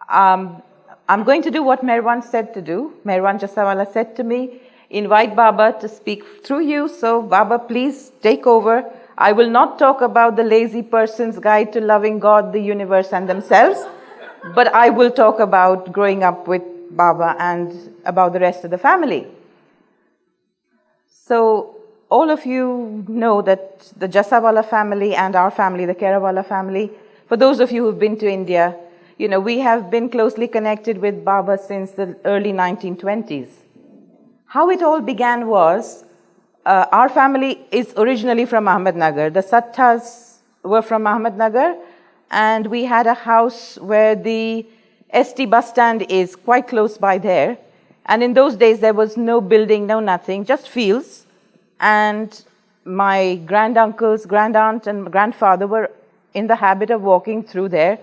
Um, I'm going to do what Meherwan said to do. Meherwan Jessawala said to me, invite Baba to speak through you. So Baba, please take over. I will not talk about the lazy person's guide to loving God, the universe, and themselves, but I will talk about growing up with Baba and about the rest of the family. So all of you know that the Jessawala family and our family, the Kerawalla family, for those of you who've been to India, you know, we have been closely connected with Baba since the early 1920s. How it all began was, our family is originally from Ahmednagar. The Sattas were from Ahmednagar, and we had a house where the ST bus stand is quite close by there. And in those days, there was no building, no nothing, just fields. And my granduncles, grandaunt, and grandfather were in the habit of walking through there,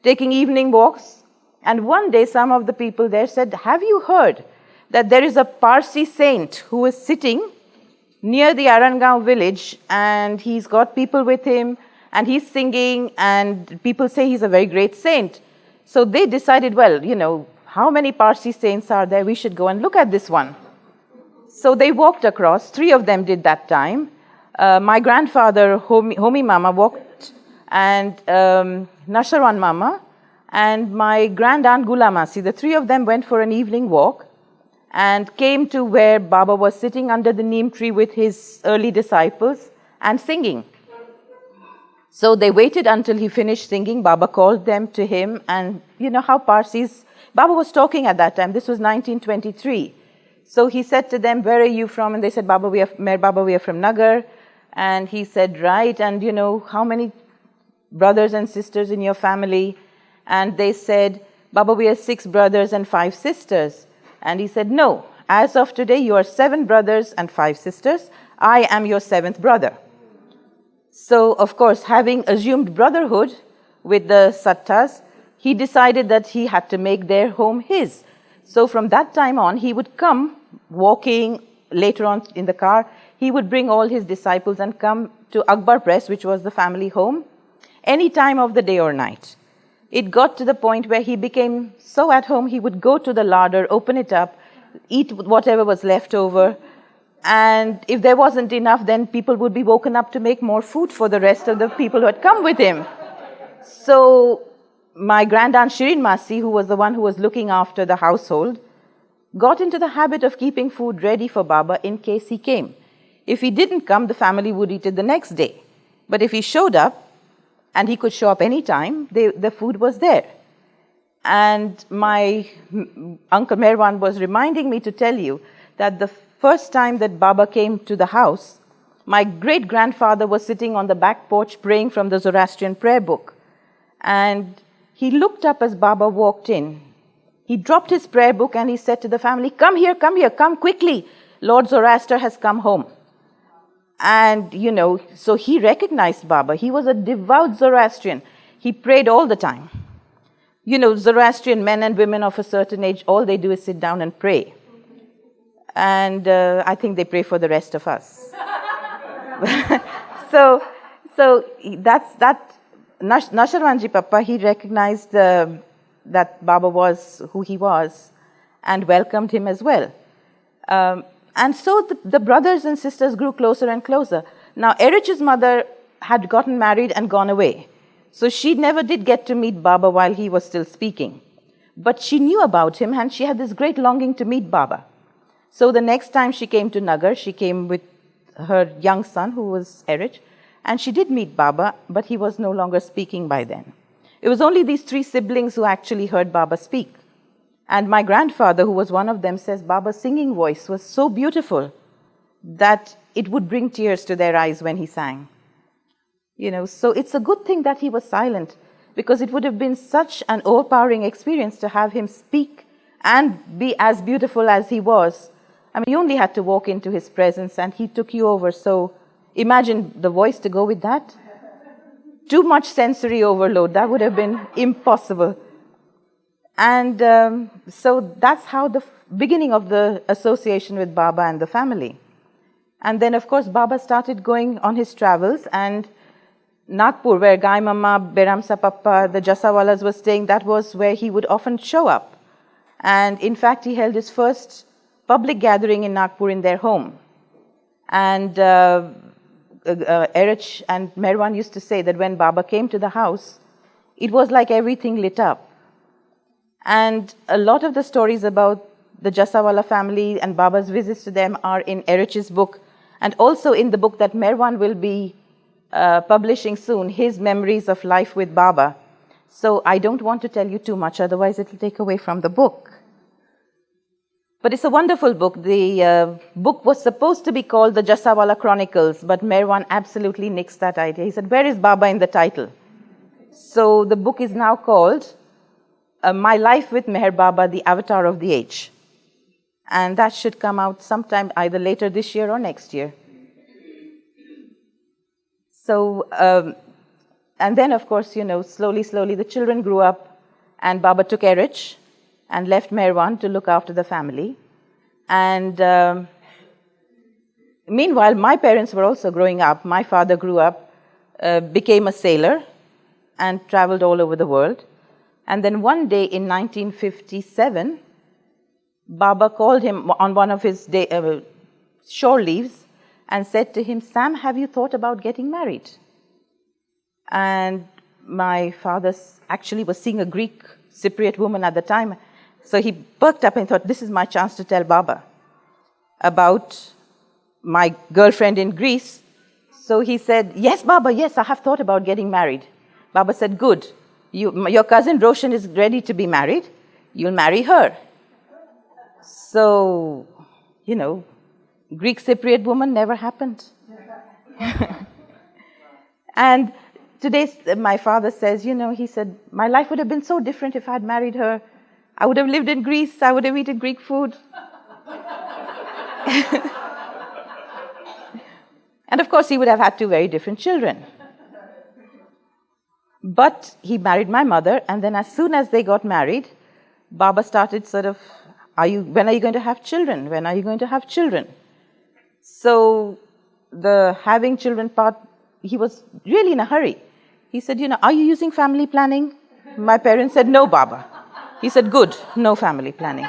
taking evening walks. And one day, some of the people there said, have you heard that there is a Parsi saint who is sitting near the Arangaon village, and he's got people with him, and he's singing, and people say he's a very great saint. So they decided, well, you know, how many Parsi saints are there? We should go and look at this one. So they walked across. 3 of them did that time. My grandfather, Homi Mama, walked, and Nasharwan Mama, and my grandaunt Gulamasi. The 3 of them went for an evening walk and came to where Baba was sitting under the neem tree with his early disciples and singing. So they waited until he finished singing. Baba called them to him, and you know how Parsis, Baba was talking at that time. This was 1923. So he said to them, where are you from? And they said, Baba, we are from Nagar. And he said, right, and you know, how many brothers and sisters in your family? And they said, Baba, we are 6 brothers and 5 sisters. And he said, no, as of today, you are 7 brothers and 5 sisters. I am your 7th brother. So, of course, having assumed brotherhood with the Sattas, he decided that he had to make their home his. So from that time on, he would come walking, later on in the car. He would bring all his disciples and come to Akbar Press, which was the family home, any time of the day or night. It got to the point where he became so at home, he would go to the larder, open it up, eat whatever was left over. And if there wasn't enough, then people would be woken up to make more food for the rest of the people who had come with him. So my grandaunt Shirin Masi, who was the one who was looking after the household, got into the habit of keeping food ready for Baba in case he came. If he didn't come, the family would eat it the next day. But if he showed up, and he could show up any time, the food was there. And my Uncle Meherwan was reminding me to tell you that the first time that Baba came to the house, my great-grandfather was sitting on the back porch praying from the Zoroastrian prayer book. And he looked up as Baba walked in. He dropped his prayer book and he said to the family, come here, come quickly. Lord Zoroaster has come home. And, you know, so he recognized Baba. He was a devout Zoroastrian. He prayed all the time. You know, Zoroastrian men and women of a certain age, all they do is sit down and pray. And I think they pray for the rest of us. so that's that. Nasharwanji Papa, he recognized that Baba was who he was and welcomed him as well. And so the brothers and sisters grew closer and closer. Now, Eruch's mother had gotten married and gone away. So she never did get to meet Baba while he was still speaking. But she knew about him, and she had this great longing to meet Baba. So the next time she came to Nagar, she came with her young son, who was Eruch, and she did meet Baba, but he was no longer speaking by then. It was only these 3 siblings who actually heard Baba speak. And my grandfather, who was one of them, says Baba's singing voice was so beautiful that it would bring tears to their eyes when he sang. You know, so it's a good thing that he was silent, because it would have been such an overpowering experience to have him speak and be as beautiful as he was. I mean, you only had to walk into his presence and he took you over. So imagine the voice to go with that. Too much sensory overload, that would have been impossible. And so that's how the beginning of the association with Baba and the family. And then, of course, Baba started going on his travels, and Nagpur, where Gai Mama, Beramsa Papa, the Jessawalas were staying, that was where he would often show up. And in fact, he held his first public gathering in Nagpur in their home. And Eruch and Merwan used to say that when Baba came to the house, it was like everything lit up. And a lot of the stories about the Jessawala family and Baba's visits to them are in Eruch's book, and also in the book that Merwan will be publishing soon, his Memories of Life with Baba. So I don't want to tell you too much, otherwise it will take away from the book. But it's a wonderful book. The book was supposed to be called The Jessawala Chronicles, but Merwan absolutely nixed that idea. He said, where is Baba in the title? So the book is now called My Life with Meher Baba, the Avatar of the Age. And that should come out sometime either later this year or next year. So, and then of course, slowly the children grew up, and Baba took Eruch and left Merwan to look after the family. And meanwhile, my parents were also growing up. My father grew up, became a sailor, and traveled all over the world. And then one day in 1957, Baba called him on one of his shore leaves and said to him, Sam, have you thought about getting married? And my father actually was seeing a Greek Cypriot woman at the time. So he perked up and thought, this is my chance to tell Baba about my girlfriend in Greece. So he said, yes, Baba, yes, I have thought about getting married. Baba said, good. Your cousin Roshan is ready to be married. You'll marry her. So, Greek Cypriot woman never happened. And today, my father says, he said, my life would have been so different if I had married her. I would have lived in Greece. I would have eaten Greek food. And of course, he would have had two very different children. But he married my mother, and then as soon as they got married, Baba started sort of, when are you going to have children? When are you going to have children? So the having children part, he was really in a hurry. He said, are you using family planning? My parents said, no, Baba. He said, good, no family planning.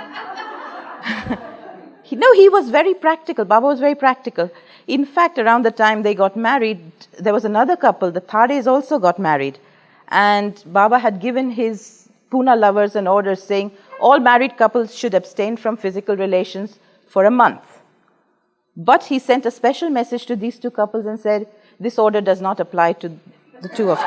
He was very practical. Baba was very practical. In fact, around the time they got married, there was another couple, the Thades also got married. And Baba had given his Pune lovers an order saying, all married couples should abstain from physical relations for a month. But he sent a special message to these two couples and said, this order does not apply to the two of you.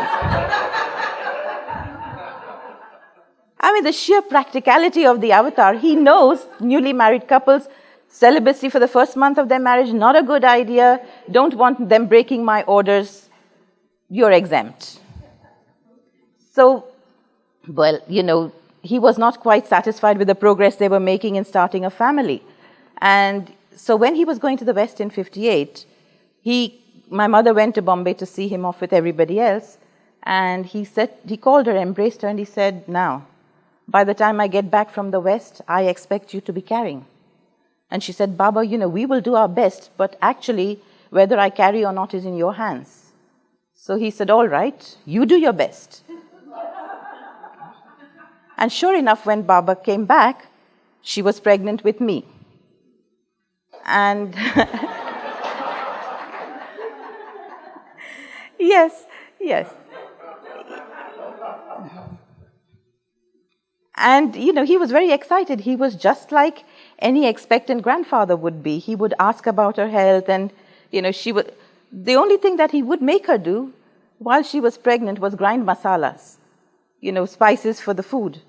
I mean, the sheer practicality of the avatar. He knows newly married couples, celibacy for the first month of their marriage, not a good idea. Don't want them breaking my orders. You're exempt. So, well, he was not quite satisfied with the progress they were making in starting a family. And so when he was going to the West in 58, my mother went to Bombay to see him off with everybody else. And he called her, embraced her, and he said, now, by the time I get back from the West, I expect you to be carrying. And she said, Baba, we will do our best, but actually, whether I carry or not is in your hands. So he said, all right, you do your best. And sure enough, when Baba came back, she was pregnant with me. And yes. And, he was very excited. He was just like any expectant grandfather would be. He would ask about her health, and, the only thing that he would make her do while she was pregnant was grind masalas, spices for the food.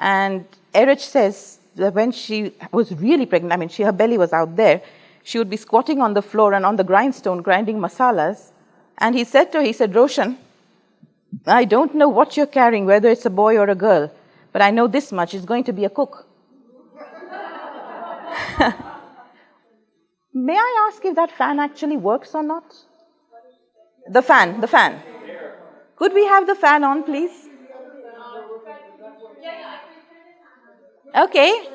And Eruch says that when she was really pregnant, her belly was out there, she would be squatting on the floor and on the grindstone grinding masalas. And he said to her, Roshan, I don't know what you're carrying, whether it's a boy or a girl, but I know this much, it's going to be a cook. May I ask if that fan actually works or not? The fan. Could we have the fan on, please? Okay.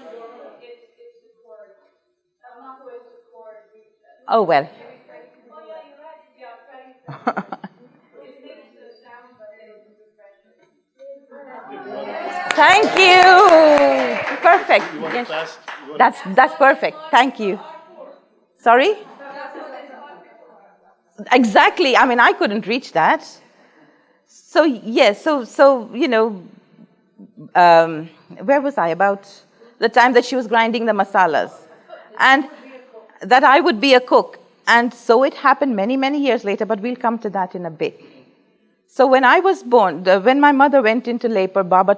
Oh, well. Thank you. Perfect. You want Yes. fast? That's perfect. Thank you. Sorry? Exactly. I mean, I couldn't reach that. So yes, where was I? About the time that she was grinding the masalas, and that I would be a cook. And so it happened many, many years later, but we'll come to that in a bit. So when I was born, when my mother went into labor, Baba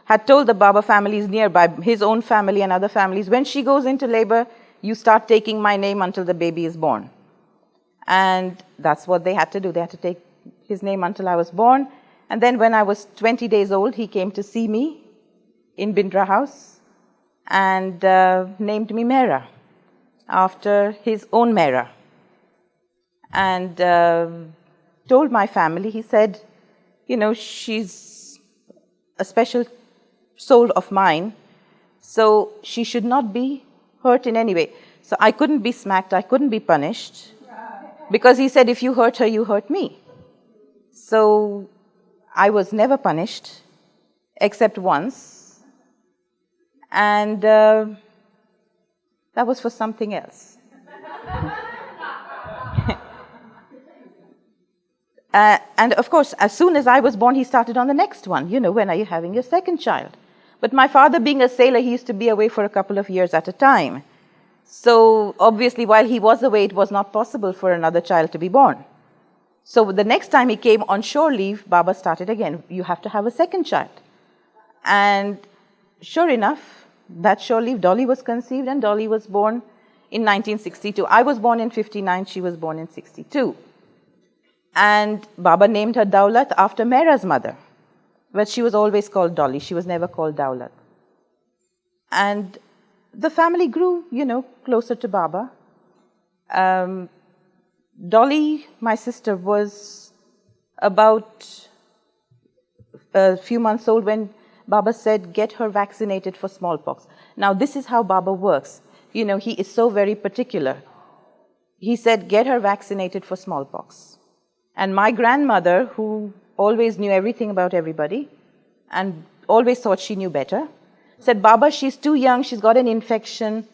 had told the Baba families nearby, his own family and other families, when she goes into labor, you start taking my name until the baby is born. And that's what they had to do. They had to take his name until I was born. And then when I was 20 days old, he came to see me in Bindra House and named me Mehera, after his own Mehera. And told my family, he said, she's a special soul of mine, so she should not be hurt in any way. So I couldn't be smacked, I couldn't be punished, because he said, if you hurt her, you hurt me. So I was never punished, except once. And that was for something else. And of course, as soon as I was born, he started on the next one. When are you having your second child? But my father, being a sailor, he used to be away for a couple of years at a time. So obviously, while he was away, it was not possible for another child to be born. So the next time he came on shore leave, Baba started again. You have to have a second child. And sure enough, that shore leave, Dolly was conceived, and Dolly was born in 1962. I was born in 59, she was born in 62. And Baba named her Daulat after Mehera's mother. But she was always called Dolly. She was never called Daulat. And the family grew, closer to Baba. Dolly, my sister, was about a few months old when Baba said, get her vaccinated for smallpox. Now, this is how Baba works. He is so very particular. He said, get her vaccinated for smallpox. And my grandmother, who always knew everything about everybody and always thought she knew better, said, Baba, she's too young, she's got an infection.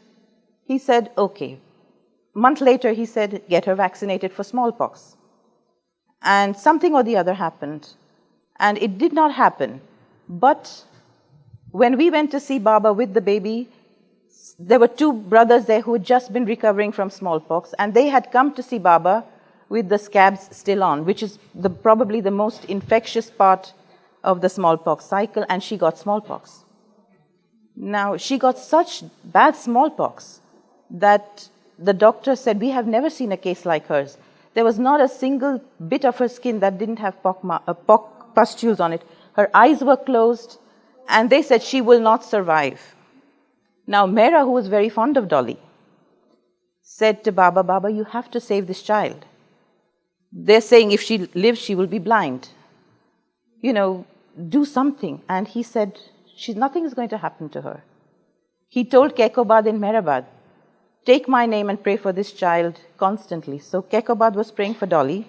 He said, okay. A month later, he said, get her vaccinated for smallpox. And something or the other happened. And it did not happen. But when we went to see Baba with the baby, there were two brothers there who had just been recovering from smallpox, and they had come to see Baba with the scabs still on, which is probably the most infectious part of the smallpox cycle, and she got smallpox. Now, she got such bad smallpox that the doctor said, we have never seen a case like hers. There was not a single bit of her skin that didn't have pock pustules on it. Her eyes were closed, and they said she will not survive. Now, Mehera, who was very fond of Dolly, said to Baba, Baba, you have to save this child. They're saying if she lives, she will be blind. Do something. And he said, nothing is going to happen to her. He told Kekobad in Meherabad, take my name and pray for this child constantly. So Kekobad was praying for Dolly.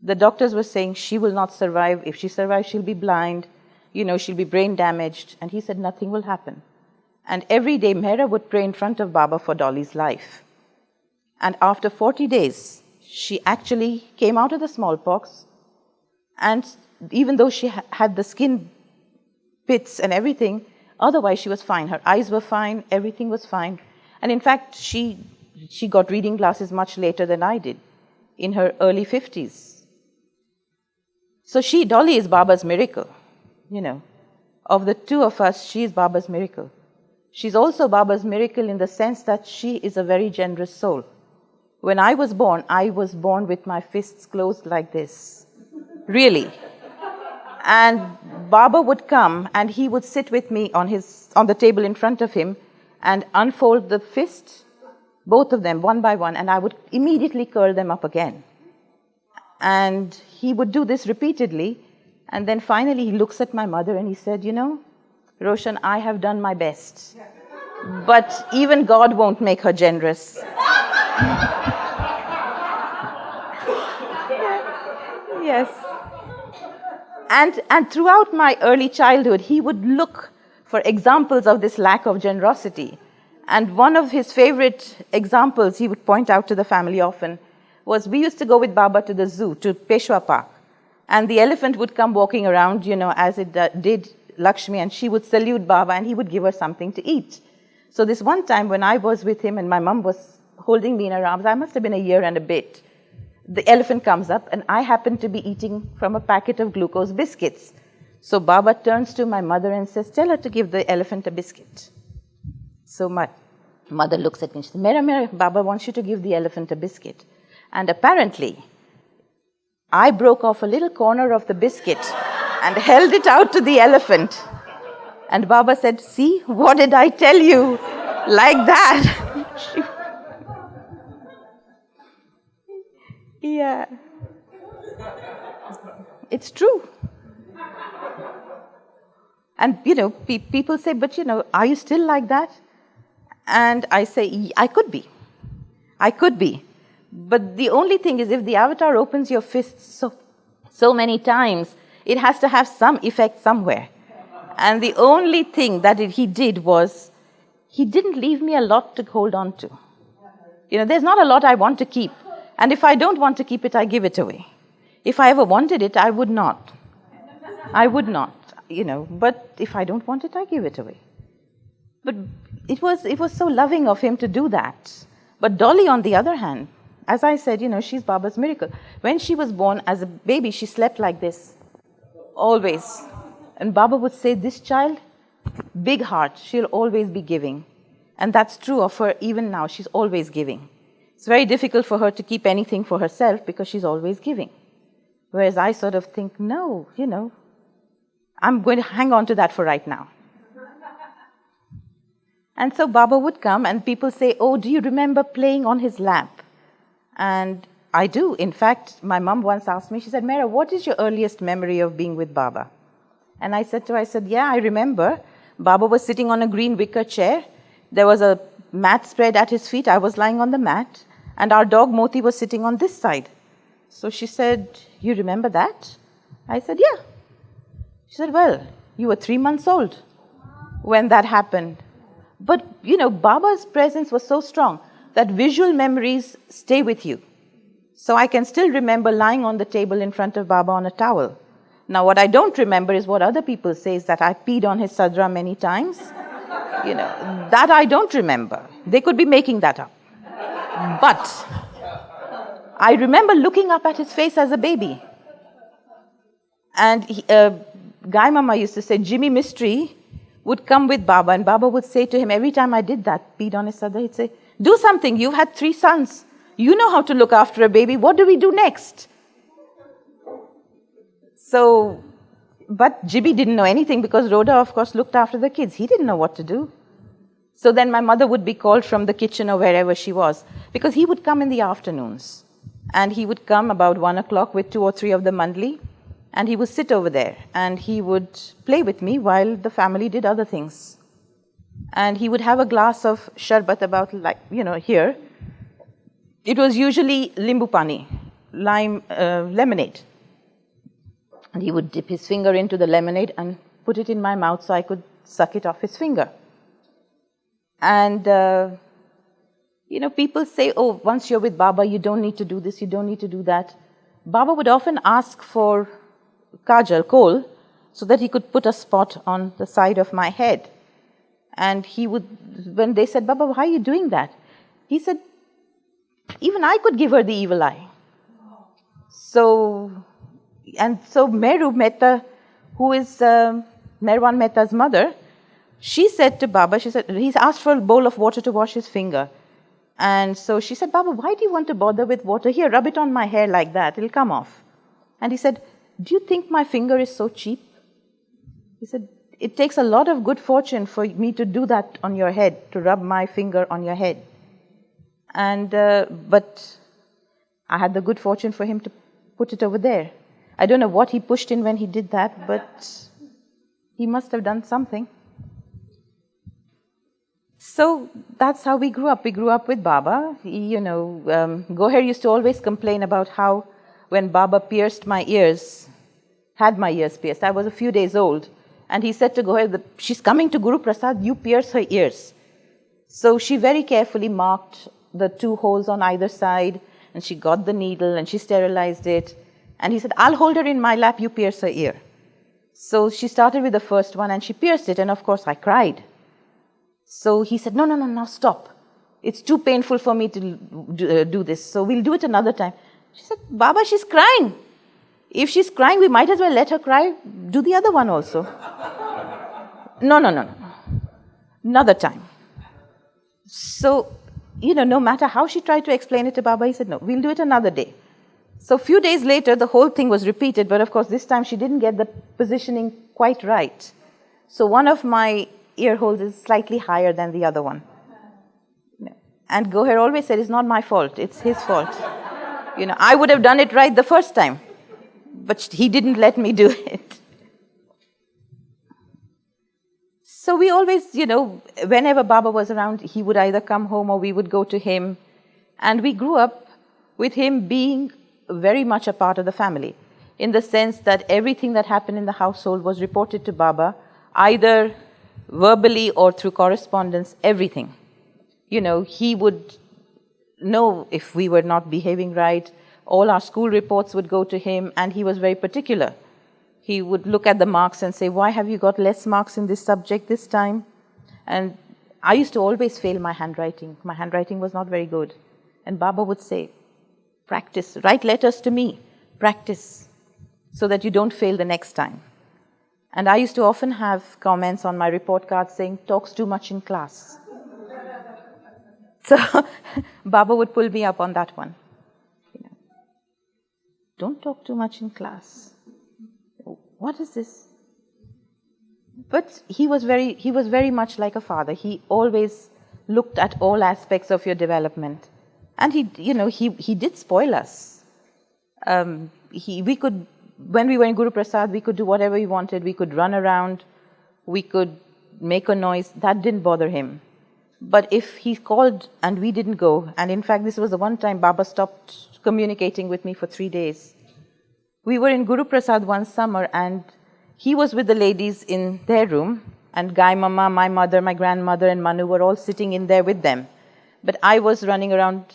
The doctors were saying she will not survive. If she survives, she'll be blind. She'll be brain damaged. And he said nothing will happen. And every day, Mehera would pray in front of Baba for Dolly's life. And after 40 days, she actually came out of the smallpox. And even though she had the skin pits and everything, otherwise she was fine. Her eyes were fine, everything was fine. And in fact, she got reading glasses much later than I did, in her early 50s. So Dolly is Baba's miracle, Of the two of us, she is Baba's miracle. She's also Baba's miracle in the sense that she is a very generous soul. When I was born with my fists closed like this. Really. And Baba would come and he would sit with me on the table in front of him and unfold the fist, both of them, one by one, and I would immediately curl them up again. And he would do this repeatedly, and then finally he looks at my mother and he said, Roshan, I have done my best, but even God won't make her generous. Yes. And throughout my early childhood, he would look for examples of this lack of generosity. And one of his favorite examples he would point out to the family often was we used to go with Baba to the zoo, to Peshwa Park. And the elephant would come walking around, as it did Lakshmi, and she would salute Baba and he would give her something to eat. So this one time when I was with him and my mom was holding me in her arms, I must have been a year and a bit, the elephant comes up and I happen to be eating from a packet of glucose biscuits. So Baba turns to my mother and says, tell her to give the elephant a biscuit. So my mother looks at me and she says, Mehera, Baba wants you to give the elephant a biscuit. And apparently, I broke off a little corner of the biscuit and held it out to the elephant. And Baba said, see, what did I tell you? Like that. Yeah. It's true. And, people say, but, are you still like that? And I say, I could be. I could be. But the only thing is, if the avatar opens your fists so many times, it has to have some effect somewhere. And the only thing that he did was, he didn't leave me a lot to hold on to. There's not a lot I want to keep. And if I don't want to keep it, I give it away. If I ever wanted it, I would not. I would not, But if I don't want it, I give it away. But it was so loving of him to do that. But Dolly, on the other hand, as I said, she's Baba's miracle. When she was born as a baby, she slept like this, always. And Baba would say, this child, big heart, she'll always be giving. And that's true of her even now, she's always giving. It's very difficult for her to keep anything for herself because she's always giving. Whereas I sort of think, no, I'm going to hang on to that for right now. And so Baba would come and people say, oh, do you remember playing on his lap? And I do. In fact, my mom once asked me, she said, Mehera, what is your earliest memory of being with Baba? And I said to her, yeah, I remember. Baba was sitting on a green wicker chair. There was a mat spread at his feet. I was lying on the mat. And our dog Moti was sitting on this side. So she said, you remember that? I said, yeah. She said, well, you were 3 months old when that happened. But, Baba's presence was so strong that visual memories stay with you. So I can still remember lying on the table in front of Baba on a towel. Now, what I don't remember is what other people say, is that I peed on his sadra many times. That I don't remember. They could be making that up. But I remember looking up at his face as a baby. And Guy Mama used to say, Jimmy Mystery would come with Baba, and Baba would say to him, every time I did that, peed on his sadra, he'd say, do something, you've had 3 sons. You know how to look after a baby, what do we do next? So, but Jimmy didn't know anything because Rhoda, of course, looked after the kids. He didn't know what to do. So then my mother would be called from the kitchen or wherever she was, because he would come in the afternoons. And he would come about 1 o'clock with 2 or 3 of the mandli, and he would sit over there, and he would play with me while the family did other things. And he would have a glass of sharbat about, here. It was usually limbu pani, lemonade. And he would dip his finger into the lemonade and put it in my mouth so I could suck it off his finger. And, people say, oh, once you're with Baba, you don't need to do this, you don't need to do that. Baba would often ask for kajal, kohl, so that he could put a spot on the side of my head. And he would, when they said, Baba, why are you doing that? He said, even I could give her the evil eye. So Meru Mehta, who is Merwan Mehta's mother, she said to Baba, she said, he's asked for a bowl of water to wash his finger. And so she said, Baba, why do you want to bother with water? Here, rub it on my hair like that, it'll come off. And he said, do you think my finger is so cheap? He said, it takes a lot of good fortune for me to do that on your head, to rub my finger on your head. And, but I had the good fortune for him to put it over there. I don't know what he pushed in when he did that, but he must have done something. So that's how we grew up. We grew up with Baba. Goher used to always complain about how when Baba pierced my ears, had my ears pierced. I was a few days old. And he said to Goher, she's coming to Guru Prasad, you pierce her ears. So she very carefully marked the 2 holes on either side, and she got the needle and she sterilized it. And he said, I'll hold her in my lap, you pierce her ear. So she started with the first one and she pierced it, and of course I cried. So he said, no, now stop. It's too painful for me to do this, so we'll do it another time. She said, Baba, she's crying. If she's crying, we might as well let her cry. Do the other one also. No. Another time. So, no matter how she tried to explain it to Baba, he said, no, we'll do it another day. So a few days later, the whole thing was repeated, but of course this time she didn't get the positioning quite right. So one of my ear holes is slightly higher than the other one. And Goher always said, it's not my fault, it's his fault. I would have done it right the first time, but he didn't let me do it. So we always, whenever Baba was around, he would either come home or we would go to him. And we grew up with him being very much a part of the family, in the sense that everything that happened in the household was reported to Baba, either verbally or through correspondence, everything. He would know if we were not behaving right. All our school reports would go to him, and he was very particular. He would look at the marks and say, why have you got less marks in this subject this time? And I used to always fail my handwriting. My handwriting was not very good. And Baba would say, practice, write letters to me, practice, so that you don't fail the next time. And I used to often have comments on my report card saying, talks too much in class. So Baba would pull me up on that one. Don't talk too much in class. What is this? But he was very much like a father. He always looked at all aspects of your development. And he did spoil us. We could, when we were in Guru Prasad, we could do whatever we wanted. We could run around. We could make a noise. That didn't bother him. But if he called and we didn't go, and in fact, this was the one time Baba stopped communicating with me for 3 days. We were in Guru Prasad one summer, and he was with the ladies in their room, and Gai Mama, my mother, my grandmother, and Manu were all sitting in there with them. But I was running around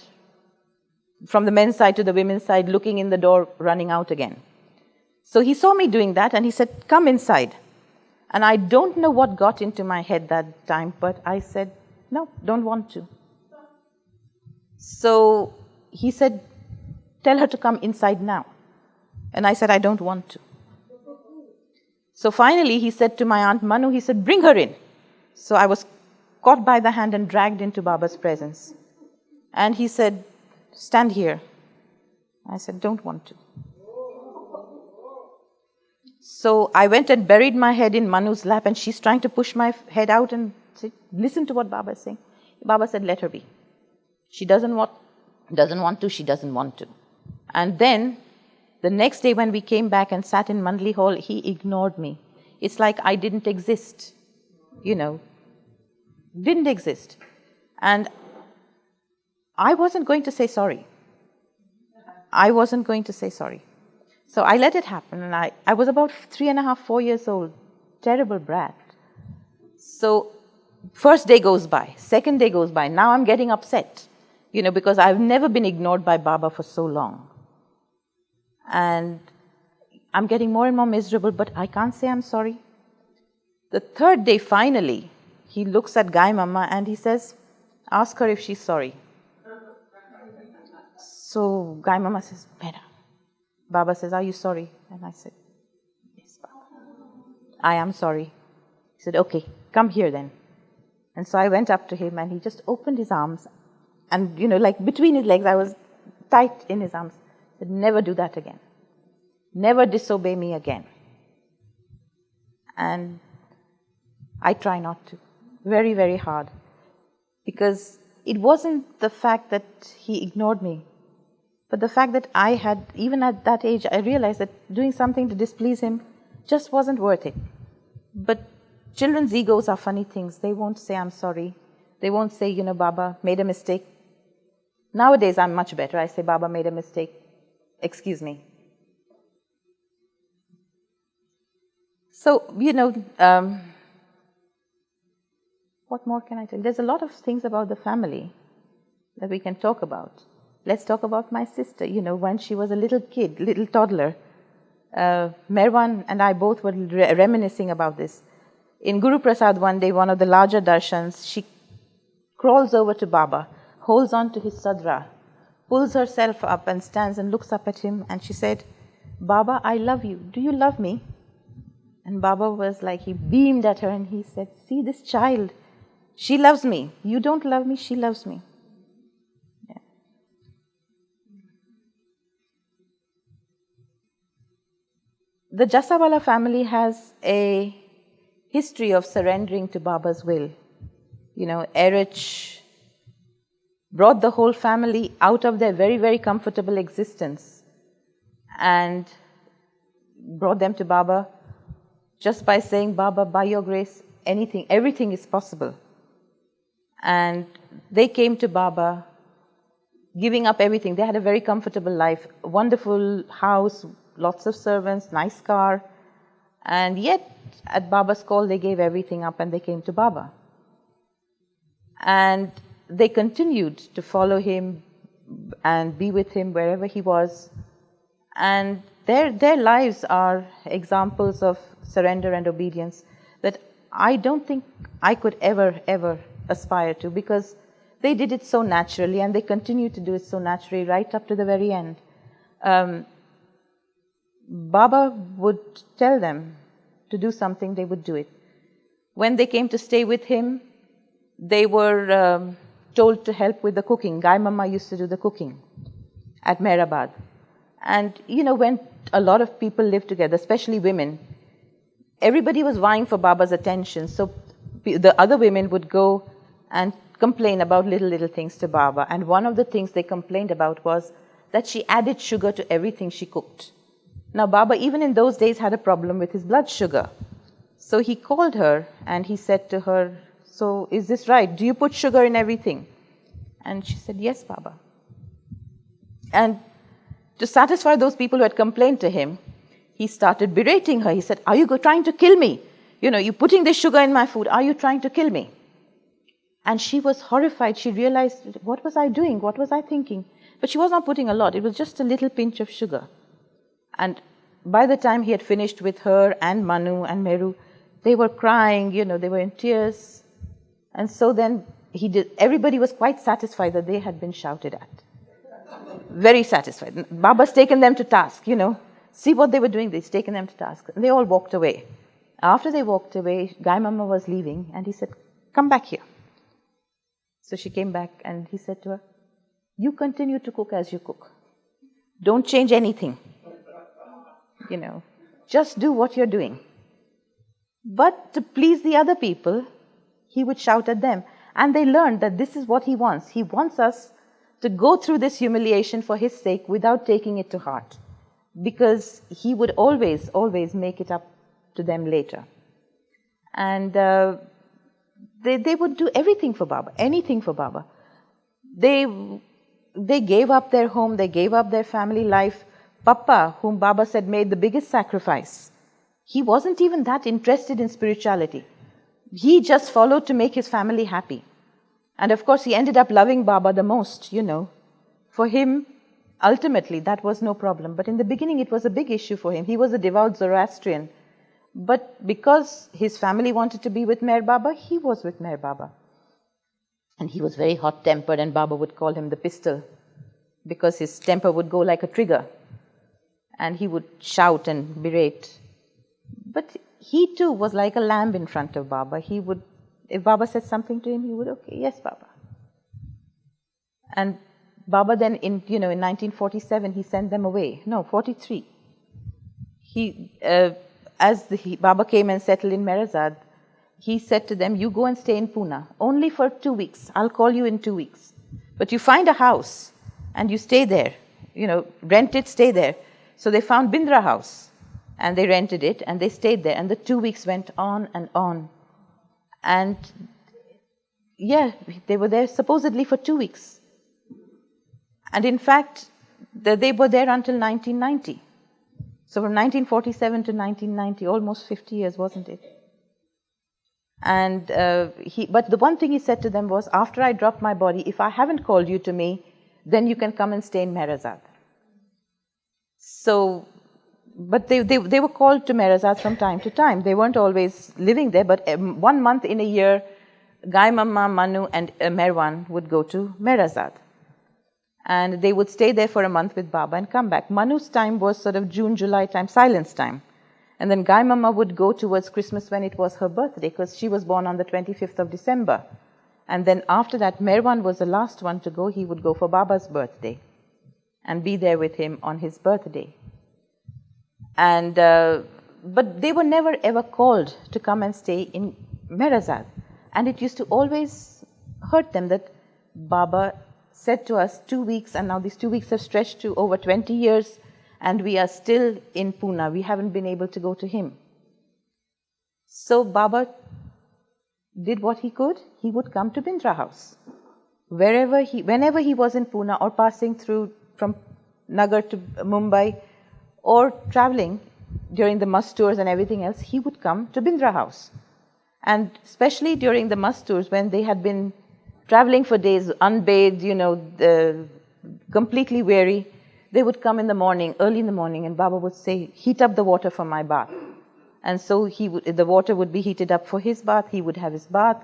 from the men's side to the women's side, looking in the door, running out again. So he saw me doing that, and he said, come inside. And I don't know what got into my head that time, but I said, no, don't want to. So he said, tell her to come inside now. And I said, I don't want to. So finally, he said to my Aunt Manu, he said, bring her in. So I was caught by the hand and dragged into Baba's presence. And he said, stand here. I said, don't want to. So I went and buried my head in Manu's lap, and she's trying to push my head out and say, listen to what Baba is saying. Baba said, let her be. She doesn't want to, she doesn't want to. And then the next day when we came back and sat in Mandli Hall, he ignored me. It's like I didn't exist, didn't exist. And I wasn't going to say sorry. So I let it happen, and I was about 3.5, 4 years old, terrible brat. So first day goes by, second day goes by, now I'm getting upset, because I've never been ignored by Baba for so long. And I'm getting more and more miserable, but I can't say I'm sorry. The third day, finally, he looks at Gai Mama and he says, ask her if she's sorry. So Gai Mama says, Mehera. Baba says, are you sorry? And I said, yes, Baba. I am sorry. He said, okay, come here then. And so I went up to him and he just opened his arms. And, like between his legs, I was tight in his arms. He said, never do that again. Never disobey me again. And I try not to. Very, very hard. Because it wasn't the fact that he ignored me, but the fact that I had, even at that age, I realized that doing something to displease him just wasn't worth it. But children's egos are funny things. They won't say, I'm sorry. They won't say, Baba made a mistake. Nowadays, I'm much better. I say, Baba made a mistake. Excuse me. So, what more can I tell? There's a lot of things about the family that we can talk about. Let's talk about my sister. When she was a little kid, little toddler, Meherwan and I both were reminiscing about this. In Guru Prasad one day, one of the larger darshans, she crawls over to Baba, holds on to his sadra, pulls herself up and stands and looks up at him, and she said, "Baba, I love you. Do you love me?" And Baba was like, he beamed at her and he said, "See this child. She loves me. You don't love me, she loves me." Yeah. The Jessawala family has a history of surrendering to Baba's will. Eruch brought the whole family out of their very, very comfortable existence and brought them to Baba just by saying, "Baba, by your grace, everything is possible." And they came to Baba giving up everything. They had a very comfortable life, a wonderful house, lots of servants, nice car. And yet, at Baba's call, they gave everything up and they came to Baba. And they continued to follow him and be with him wherever he was. And their lives are examples of surrender and obedience that I don't think I could ever aspire to, because they did it so naturally and they continue to do it so naturally right up to the very end. Baba would tell them to do something, they would do it. When they came to stay with him, they were told to help with the cooking. Gai Mama used to do the cooking at Meherabad. And when a lot of people live together, especially women, everybody was vying for Baba's attention. So the other women would go and complain about little things to Baba. And one of the things they complained about was that she added sugar to everything she cooked. Now, Baba, even in those days, had a problem with his blood sugar. So he called her and he said to her, "So is this right? Do you put sugar in everything?" And she said, "Yes, Baba." And to satisfy those people who had complained to him, he started berating her. He said, "Are you trying to kill me? You're putting this sugar in my food. Are you trying to kill me?" And she was horrified. She realized, what was I doing? What was I thinking? But she was not putting a lot. It was just a little pinch of sugar. And by the time he had finished with her and Manu and Meru, they were crying, they were in tears. And so then everybody was quite satisfied that they had been shouted at. Very satisfied. Baba's taken them to task, See what they were doing, he's taken them to task. And they all walked away. After they walked away, Gai Mama was leaving and he said, "Come back here." So she came back and he said to her, "You continue to cook as you cook. Don't change anything. Just do what you're doing." But to please the other people, he would shout at them. And they learned that this is what he wants. He wants us to go through this humiliation for his sake without taking it to heart, because he would always make it up to them later. And they would do everything for Baba, anything for Baba. They gave up their home, they gave up their family life. Papa, whom Baba said made the biggest sacrifice, he wasn't even that interested in spirituality. He just followed to make his family happy. And of course, he ended up loving Baba the most, For him, ultimately, that was no problem. But in the beginning, it was a big issue for him. He was a devout Zoroastrian. But because his family wanted to be with Meher Baba, he was with Meher Baba. And he was very hot-tempered, and Baba would call him the pistol, because his temper would go like a trigger. And he would shout and berate. But he too was like a lamb in front of Baba. If Baba said something to him, he would, "Okay, yes, Baba." And Baba then, in 1947, he sent them away. No, 43. Baba came and settled in Merazad, he said to them, "You go and stay in Pune, only for 2 weeks. I'll call you in 2 weeks. But you find a house and you stay there. Rent it, stay there." So they found Bindra House and they rented it and they stayed there. And the 2 weeks went on and on. And they were there supposedly for 2 weeks. And in fact, they were there until 1990. So from 1947 to 1990, almost 50 years, wasn't it? And but the one thing he said to them was, after I drop my body, if I haven't called you to me, then you can come and stay in Meherazad. So, but they were called to Meherazad from time to time. They weren't always living there, but 1 month in a year, Gai Mama, Manu and Merwan would go to Meherazad. And they would stay there for a month with Baba and come back. Manu's time was sort of June, July time, silence time. And then Gai Mama would go towards Christmas when it was her birthday, because she was born on the 25th of December. And then after that, Merwan was the last one to go. He would go for Baba's birthday and be there with him on his birthday. And but they were never ever called to come and stay in Meherazad. And it used to always hurt them that Baba said to us 2 weeks, and now these 2 weeks have stretched to over 20 years, and we are still in Pune. We haven't been able to go to him. So Baba did what he could. He would come to Bindra House. Whenever he was in Pune or passing through from Nagar to Mumbai or traveling during the must tours and everything else, he would come to Bindra House. And especially during the must tours, when they had been traveling for days, unbathed, completely weary, they would come in the morning, early in the morning, and Baba would say, heat up the water for my bath. And so the water would be heated up for his bath, he would have his bath,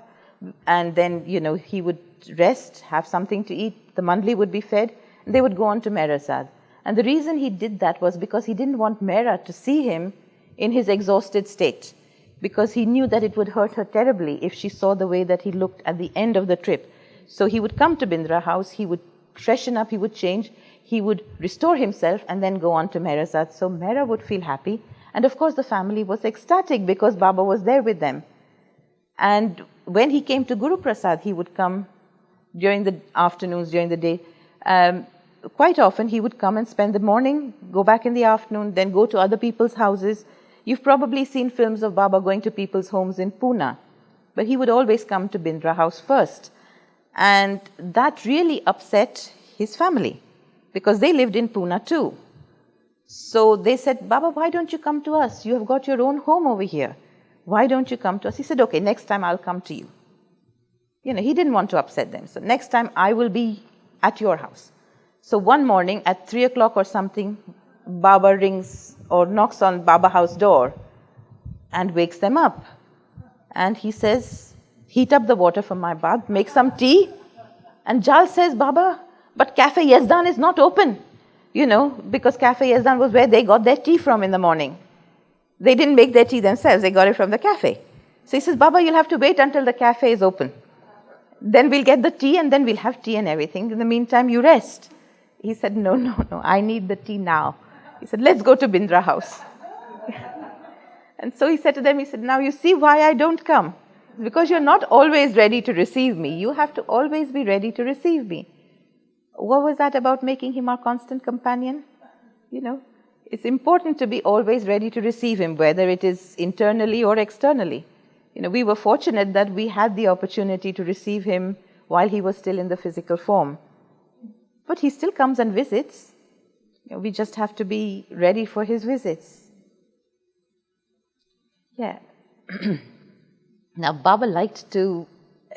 and then, he would rest, have something to eat, the mandli would be fed, and they would go on to Meherazad. And the reason he did that was because he didn't want Mehera to see him in his exhausted state, because he knew that it would hurt her terribly if she saw the way that he looked at the end of the trip. So he would come to Bindra House, he would freshen up, he would change, he would restore himself and then go on to Meherazad. So Mehera would feel happy. And of course the family was ecstatic because Baba was there with them. And when he came to Guru Prasad, he would come during the afternoons, during the day. Quite often he would come and spend the morning, go back in the afternoon, then go to other people's houses. You've probably seen films of Baba going to people's homes in Pune, but he would always come to Bindra House first. And that really upset his family, because they lived in Pune too. So they said, Baba, why don't you come to us? You have got your own home over here. Why don't you come to us? He said, okay, next time I'll come to you. He didn't want to upset them. So next time I will be at your house. So one morning at 3 o'clock or something, Baba rings or knocks on Baba house door and wakes them up. And he says, heat up the water for my bath, make some tea. And Jal says, Baba, but Cafe Yazdan is not open. Because Cafe Yazdan was where they got their tea from in the morning. They didn't make their tea themselves, they got it from the cafe. So he says, Baba, you'll have to wait until the cafe is open. Then we'll get the tea and then we'll have tea and everything. In the meantime, you rest. He said, no, I need the tea now. He said, let's go to Bindra House. And so he said to them, he said, now you see why I don't come. Because you're not always ready to receive me. You have to always be ready to receive me. What was that about making him our constant companion? It's important to be always ready to receive him, whether it is internally or externally. We were fortunate that we had the opportunity to receive him while he was still in the physical form. But he still comes and visits. We just have to be ready for his visits. Yeah. Now, Baba liked to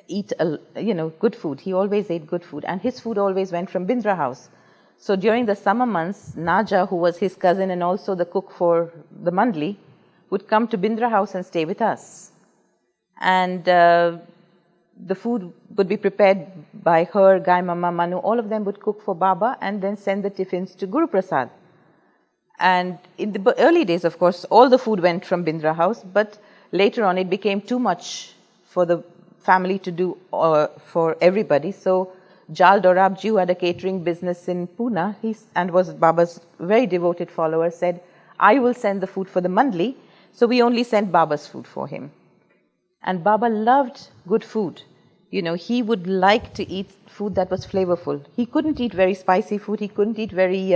eat, good food. He always ate good food. And his food always went from Bindra House. So during the summer months, Naja, who was his cousin and also the cook for the mandli, would come to Bindra House and stay with us. And the food would be prepared by her, Gai Mama, Manu. All of them would cook for Baba and then send the tiffins to Guru Prasad. And in the early days, of course, all the food went from Bindra House, but later on it became too much for the family to do for everybody. So Jal Dorabji, who had a catering business in Pune and was Baba's very devoted follower, said, I will send the food for the mandli. So we only sent Baba's food for him. And Baba loved good food. He would like to eat food that was flavorful. He couldn't eat very spicy food. He couldn't eat very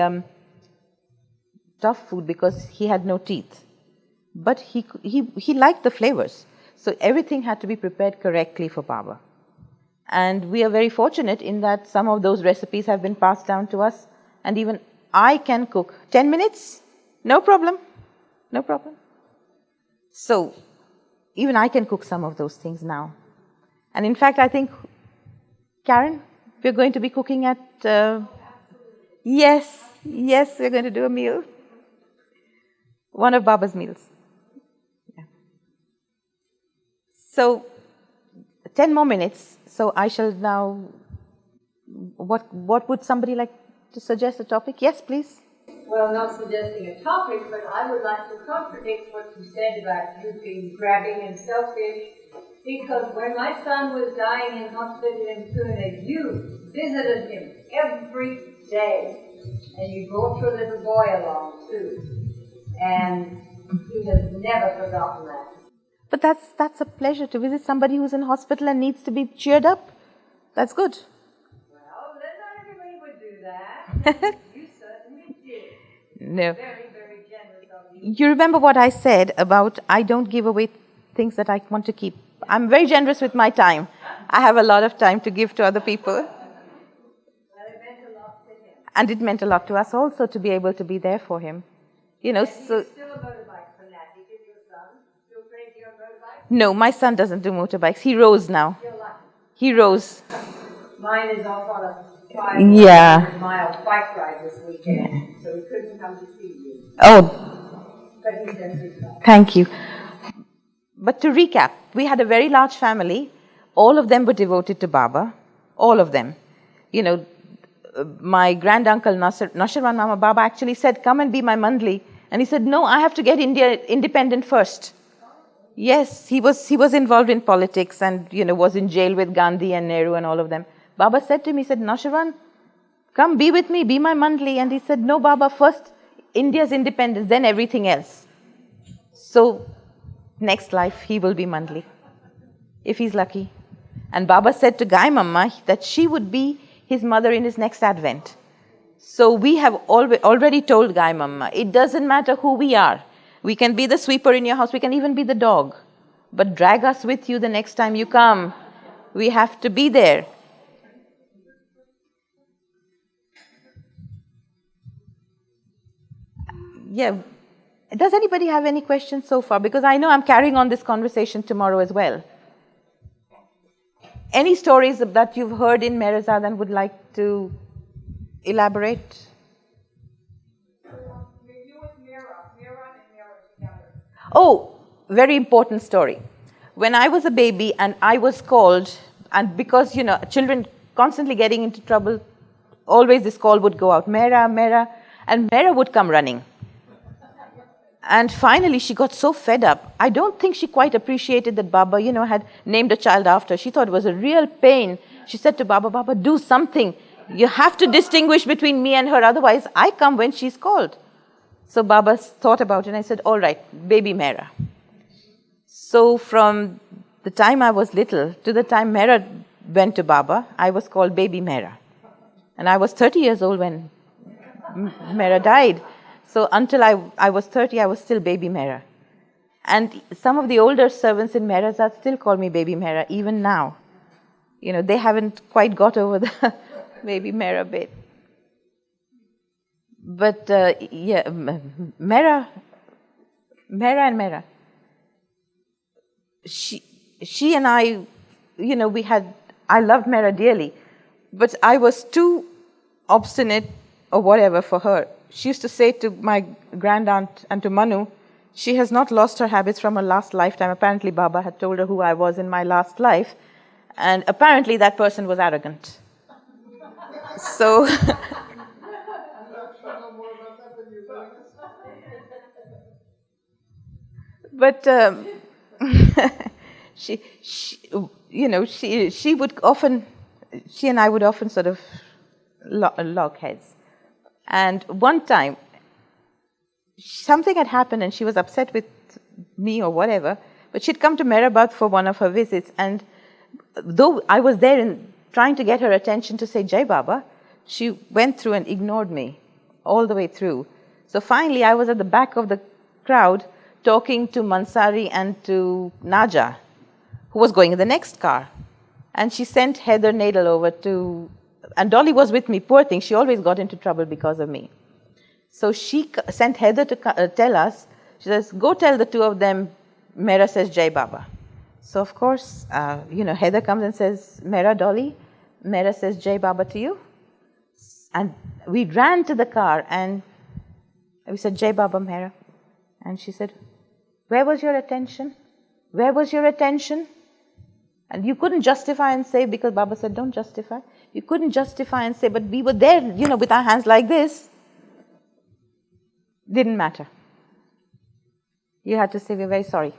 tough food because he had no teeth. But he liked the flavors. So everything had to be prepared correctly for Baba. And we are very fortunate in that some of those recipes have been passed down to us. And even I can cook 10 minutes. No problem. No problem. So, even I can cook some of those things now. And in fact, I think, Karen, we're going to be cooking at... yes, we're going to do a meal. One of Baba's meals. Yeah. So, 10 more minutes. So, I shall now... What would somebody like to suggest a topic? Yes, please. Well, not suggesting a topic, but I would like to contradict what you said about you being grabbing and selfish, because when my son was dying in hospital in Pune, you visited him every day, and you brought your little boy along too, and he has never forgotten that. But that's a pleasure to visit somebody who's in hospital and needs to be cheered up. That's good. Well, then not everybody would do that. You certainly did. No. Very, very generous of you. You remember what I said about I don't give away things that I want to keep. I'm very generous with my time. I have a lot of time to give to other people. Well, it meant a lot to him. And it meant a lot to us also to be able to be there for him. You know, And so... he's still a motorbike fanatic, is your son? Still crazy on motorbikes? No, my son doesn't do motorbikes. He rows now. You're lucky. He rows. Mine is off on a Yeah. 500-mile bike ride this weekend, so he couldn't come to see you. Oh, But he does his best. thank you. But to recap, we had a very large family. All of them were devoted to Baba. All of them. You know, my granduncle Nasirwan Mama Baba actually said, come and be my mandli. And he said, no, I have to get India independent first. Yes, he was involved in politics and, you know, was in jail with Gandhi and Nehru and all of them. Baba said to him, he said, Nasirwan, come be with me, be my mandli. And he said, no, Baba, first India's independence, then everything else. So, next life, he will be mandli, if he's lucky. And Baba said to Gai Mamma that she would be his mother in his next advent. So we have already told Gai Mamma, it doesn't matter who we are. We can be the sweeper in your house, we can even be the dog. But drag us with you the next time you come. We have to be there. Yeah. Does anybody have any questions so far? Because I know I'm carrying on this conversation tomorrow as well. Any stories that you've heard in Mehrazad and would like to elaborate? Oh, very important story. When I was a baby and I was called, and because, you know, children constantly getting into trouble, always this call would go out, Mehera, Mehera, and Mehera would come running. And finally, she got so fed up. I don't think she quite appreciated that Baba, you know, had named a child after. She thought it was a real pain. She said to Baba, Baba, do something. You have to distinguish between me and her, otherwise I come when she's called. So Baba thought about it and I said, all right, baby Mehera. So from the time I was little to the time Mehera went to Baba, I was called baby Mehera. And I was 30 years old when Mehera died. So until I was 30, I was still baby Mehera. And some of the older servants in Mehrazad still call me baby Mehera, even now. You know, they haven't quite got over the baby Mehera bit. But yeah, Mehera and Mehera. She and I, you know, I loved Mehera dearly, but I was too obstinate or whatever for her. She used to say to my grandaunt and to Manu, she has not lost her habits from her last lifetime. Apparently, Baba had told her who I was in my last life, and apparently that person was arrogant. So, but she and I would often sort of lock heads. And one time, something had happened and she was upset with me or whatever, but she'd come to Meherabad for one of her visits, and though I was there and trying to get her attention to say Jai Baba, she went through and ignored me all the way through. So finally, I was at the back of the crowd talking to Mansari and to Naja, who was going in the next car. And she sent Heather Nadel over to... And Dolly was with me, poor thing. She always got into trouble because of me. So she sent Heather to tell us. She says, go tell the two of them, Mehera says Jai Baba. So of course, Heather comes and says, Mehera, Dolly, Mehera says Jai Baba to you. And we ran to the car and we said, Jai Baba, Mehera. And she said, where was your attention? Where was your attention? And you couldn't justify and say, because Baba said, don't justify. You couldn't justify and say, but we were there, with our hands like this. Didn't matter. You had to say, we're very sorry.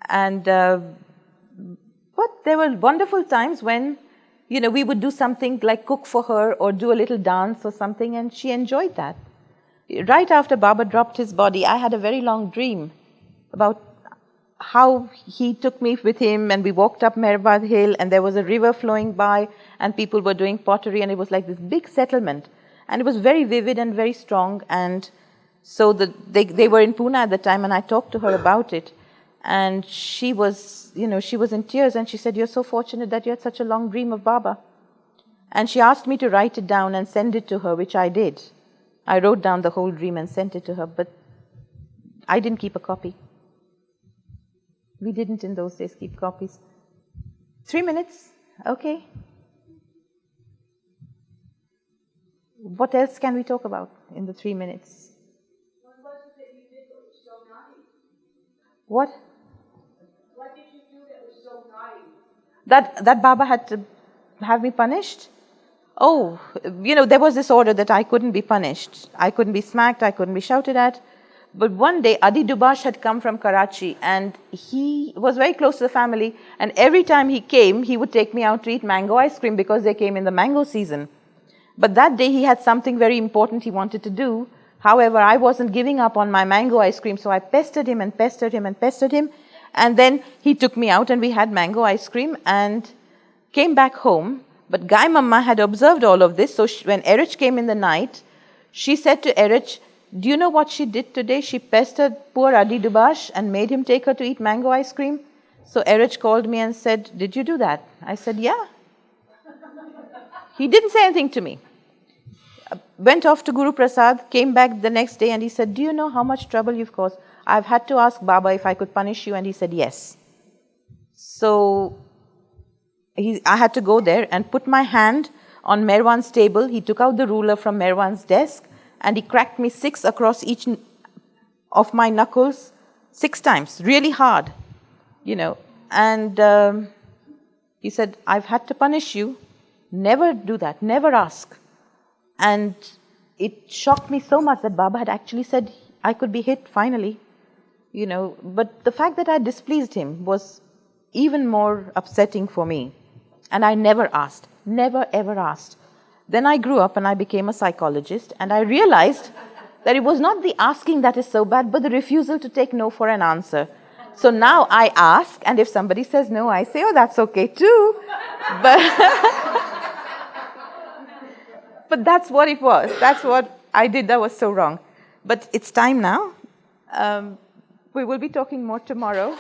And, but there were wonderful times when, we would do something like cook for her or do a little dance or something, and she enjoyed that. Right after Baba dropped his body, I had a very long dream about how he took me with him, and we walked up Meherbad Hill, and there was a river flowing by, and people were doing pottery, and it was like this big settlement. And it was very vivid and very strong, and so they were in Pune at the time, and I talked to her about it. And she was, she was in tears, and she said, you're so fortunate that you had such a long dream of Baba. And she asked me to write it down and send it to her, which I did. I wrote down the whole dream and sent it to her, but I didn't keep a copy. We didn't in those days keep copies. 3 minutes? Okay. What else can we talk about in the 3 minutes? What was it that you did that was so naughty? What? What did you do that was so naughty? That Baba had to have me punished? Oh, there was this order that I couldn't be punished. I couldn't be smacked, I couldn't be shouted at. But one day, Adi Dubash had come from Karachi, and he was very close to the family, and every time he came, he would take me out to eat mango ice cream because they came in the mango season. But that day, he had something very important he wanted to do. However, I wasn't giving up on my mango ice cream, so I pestered him and pestered him and pestered him. And then he took me out, and we had mango ice cream and came back home. But Gai Mama had observed all of this, so when Eruch came in the night, she said to Eruch, do you know what she did today? She pestered poor Adi Dubash and made him take her to eat mango ice cream. So Eruch called me and said, did you do that? I said, yeah. He didn't say anything to me. Went off to Guru Prasad, came back the next day, and he said, do you know how much trouble you've caused? I've had to ask Baba if I could punish you, and he said, yes. So I had to go there and put my hand on Meherwan's table. He took out the ruler from Meherwan's desk, and he cracked me 6 across each of my knuckles 6 times, really hard, And he said, I've had to punish you. Never do that, never ask. And it shocked me so much that Baba had actually said I could be hit finally, But the fact that I displeased him was even more upsetting for me. And I never asked, never ever asked. Then I grew up and I became a psychologist, and I realized that it was not the asking that is so bad, but the refusal to take no for an answer. So now I ask, and if somebody says no, I say, oh, that's okay too. But that's what it was. That's what I did that was so wrong. But it's time now. We will be talking more tomorrow.